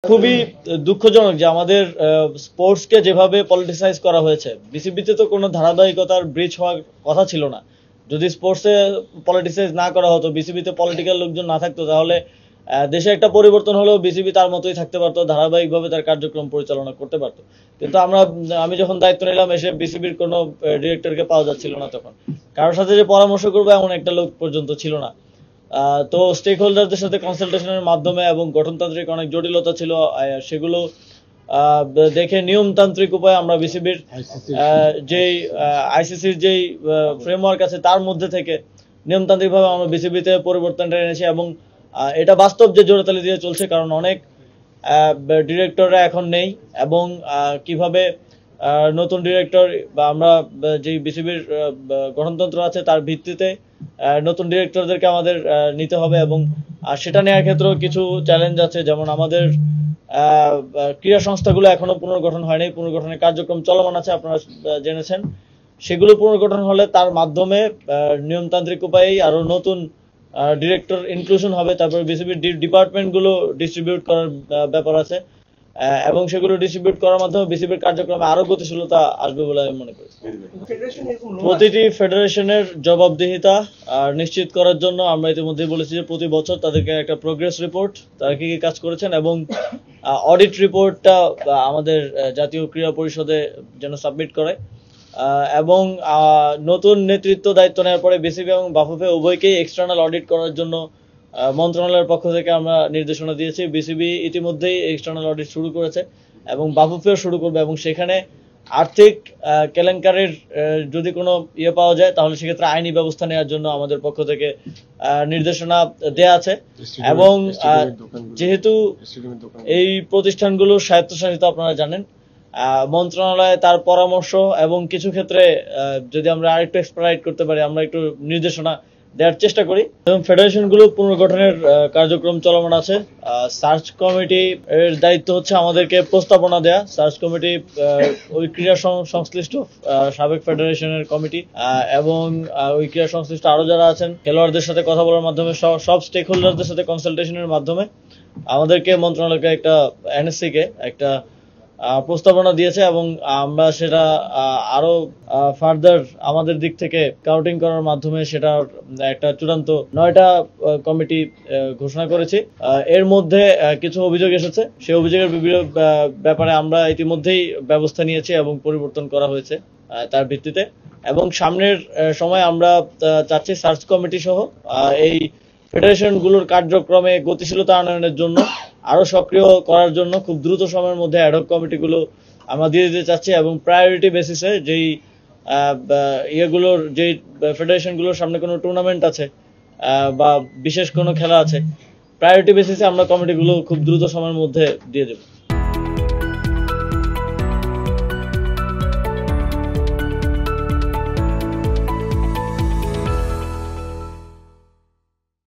খুবই দুঃখজনক যে আমাদের স্পোর্টসকে যেভাবে পলিটিসাইজ করা হয়েছে, বিসিবিতে তো কোনো ধারাবাহিকতার ব্রিজ হওয়ার কথা ছিল না। যদি স্পোর্টসে পলিটিসাইজ না করা হতো, বিসিবিতে পলিটিক্যাল লোকজন না থাকতো, তাহলে দেশে একটা পরিবর্তন হলেও বিসিবি তার মতোই থাকতে পারতো, ধারাবাহিকভাবে তার কার্যক্রম পরিচালনা করতে পারতো। কিন্তু আমি যখন দায়িত্ব নিলাম, এসে বিসিবির কোনো ডিরেক্টরকে পাওয়া যাচ্ছিল না। তখন কারোর সাথে যে পরামর্শ করবো এমন একটা লোক পর্যন্ত ছিল না। তো স্টেক হোল্ডারদের সাথে কনসালটেশনের মাধ্যমে এবং গঠনতান্ত্রিক অনেক জটিলতা ছিল, সেগুলো দেখে নিয়মতান্ত্রিক উপায়ে আমরা বিসিবির যেই আইসিসির যেই ফ্রেমওয়ার্ক আছে তার মধ্যে থেকে নিয়মতান্ত্রিকভাবে আমরা বিসিবিতে পরিবর্তনটা এনেছি। এবং এটা বাস্তব যে জোড়াতালি দিয়ে চলছে, কারণ অনেক ডিরেক্টররা এখন নেই। এবং কিভাবে নতুন ডিরেক্টর বা আমরা যে বিসিবির গঠনতন্ত্র আছে তার ভিত্তিতে নতুন ডিরেক্টরদেরকে আমাদের নিতে হবে। এবং সেটা নেওয়ার ক্ষেত্রেও কিছু চ্যালেঞ্জ আছে, যেমন আমাদের ক্রীড়া সংস্থাগুলো এখনো পুনর্গঠন হয়নি, পুনর্গঠনের কার্যক্রম চলমান আছে, আপনারা জেনেছেন। সেগুলো পুনর্গঠন হলে তার মাধ্যমে নিয়মতান্ত্রিক উপায়েই আরো নতুন ডিরেক্টর ইনক্লুশন হবে। তারপর বিসিবির ডিপার্টমেন্টগুলো ডিস্ট্রিবিউট করার ব্যাপার আছে, এবং সেগুলো ডিস্ট্রিবিউট করার মাধ্যমে বিসিবির কার্যক্রমে আরো গতিশীলতা আসবে বলে আমি মনে করি। প্রতিটি ফেডারেশনের জবাবদিহিতা নিশ্চিত করার জন্য আমরা ইতিমধ্যেই বলেছি যে প্রতি বছর তাদেরকে একটা প্রোগ্রেস রিপোর্ট, তারা কি কি কাজ করেছেন এবং অডিট রিপোর্টটা আমাদের জাতীয় ক্রীড়া পরিষদে যেন সাবমিট করে। এবং নতুন নেতৃত্ব দায়িত্ব নেওয়ার পরে বিসিবি এবং বাফুফে উভয়কেই এক্সটার্নাল অডিট করার জন্য মন্ত্রণালয়ের পক্ষ থেকে আমরা নির্দেশনা দিয়েছি। বিসিবি ইতিমধ্যেই এক্সটার্নাল অডিট শুরু করেছে এবং বাফুফেও শুরু করবে, এবং সেখানে আর্থিক কেলেঙ্কারির যদি কোনো পাওয়া যায়, তাহলে সেক্ষেত্রে আইনি ব্যবস্থা নেওয়ার জন্য আমাদের পক্ষ থেকে নির্দেশনা দেয়া আছে। এবং যেহেতু এই প্রতিষ্ঠানগুলো স্বায়ত্তশাসিত, আপনারা জানেন, মন্ত্রণালয় তার পরামর্শ এবং কিছু ক্ষেত্রে যদি আমরা আরেকটু এক্সপ্লাইট করতে পারি, আমরা একটু নির্দেশনা দেওয়ার চেষ্টা করি। এবং ফেডারেশনগুলো পুনর্গঠনের কার্যক্রম চলমান আছে। সার্চ কমিটি এর দায়িত্ব হচ্ছে আমাদেরকে প্রস্তাবনা দেয়া। সার্চ কমিটি ওই ক্রীড়া সংশ্লিষ্ট সাবেক ফেডারেশনের কমিটি এবং ওই ক্রীড়া সংশ্লিষ্ট আরো যারা আছেন, খেলোয়াড়দের সাথে কথা বলার মাধ্যমে, সব স্টেক হোল্ডারদের সাথে কনসালটেশনের মাধ্যমে আমাদেরকে মন্ত্রণালয়কে একটা এনএসসি কে একটা প্রস্তাবনা দিয়েছে। এবং আমরা সেটা আরো ফার্দার আমাদের দিক থেকে কাউন্টিং করার মাধ্যমে সেটা একটা চূড়ান্ত 9টা কমিটি ঘোষণা করেছি। এর মধ্যে কিছু অভিযোগ এসেছে, সেই অভিযোগের ব্যাপারে আমরা ইতিমধ্যেই ব্যবস্থা নিয়েছি এবং পরিবর্তন করা হয়েছে তার ভিত্তিতে। এবং সামনের সময় আমরা চাচ্ছি সার্চ কমিটি সহ এই ফেডারেশনগুলোর কার্যক্রমে গতিশীলতা আনয়নের জন্য, আরো সক্রিয় করার জন্য খুব দ্রুত সময়ের মধ্যে অ্যাডহক কমিটিগুলো আমরা দিয়ে দিতে চাচ্ছি। এবং প্রায়োরিটি বেসিসে যেই যেই ফেডারেশনগুলোর সামনে কোনো টুর্নামেন্ট আছে বা বিশেষ কোনো খেলা আছে, প্রায়োরিটি বেসিসে আমরা কমিটিগুলো খুব দ্রুত সময়ের মধ্যে দিয়ে দেব।